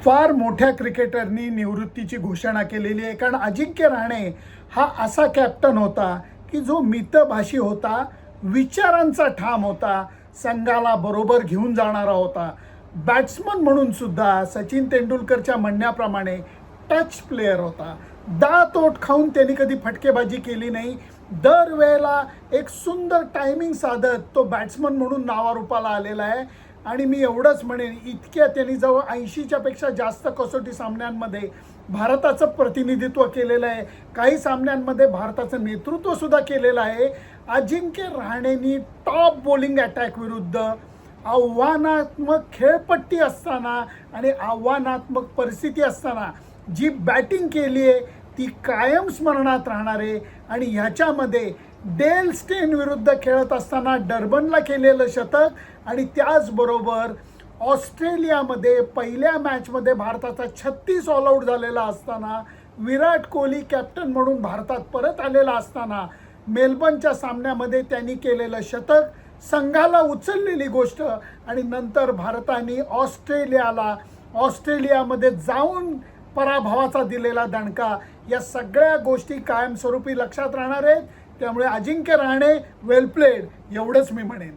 फार मोठ्या क्रिकेटरनी निवृत्तीची घोषणा केलेली आहे. कारण अजिंक्य रहाणे हा असा कॅप्टन होता की जो मितभाषी होता, विचारांचा ठाम होता, संघाला बरोबर घेऊन जाणारा होता. बॅट्समन म्हणून सुद्धा सचिन तेंडुलकरच्या म्हणण्याप्रमाणे टच प्लेयर होता. दात ओठ खाऊन त्यांनी कधी फटकेबाजी केली नाही. दरवेळेला एक सुंदर टायमिंग साधत तो बॅट्समन म्हणून नावारूपाला आलेला आहे. आणि मी एवढंच म्हणेन, इतक्या त्यांनी जवळ 80च्या पेक्षा जास्त कसोटी सामन्यांमध्ये भारताचं प्रतिनिधित्व केलेलं आहे. काही सामन्यांमध्ये भारताचं नेतृत्व सुद्धा केलेलं आहे. अजिंक्य रहाणेंनी टॉप बॉलिंग अटॅक विरुद्ध आव्हानात्मक खेळपट्टी असताना आणि आव्हानात्मक परिस्थिती असताना जी बॅटिंग केली आहे ती कायम स्मरणात राहणार आहे. आणि ह्याच्यामध्ये डेल स्टेन विरुद्ध खेळत असताना डर्बनला केलेलं शतक आणि त्याचबरोबर ऑस्ट्रेलियामध्ये पहिल्या मॅचमध्ये भारताचा 36 ऑल आऊट झालेला असताना, विराट कोहली कॅप्टन म्हणून भारतात परत आलेला असताना मेलबर्नच्या सामन्यामध्ये त्यांनी केलेलं शतक, संघाला उचललेली गोष्ट आणि नंतर भारताने ऑस्ट्रेलियामध्ये जाऊन पराभवाचा दिलेला दणका, या सगळ्या गोष्टी कायमस्वरूपी लक्षात राहणार आहेत. त्यामुळे अजिंक्य रहाणे वेल प्लेड एवढंच मी म्हणेन.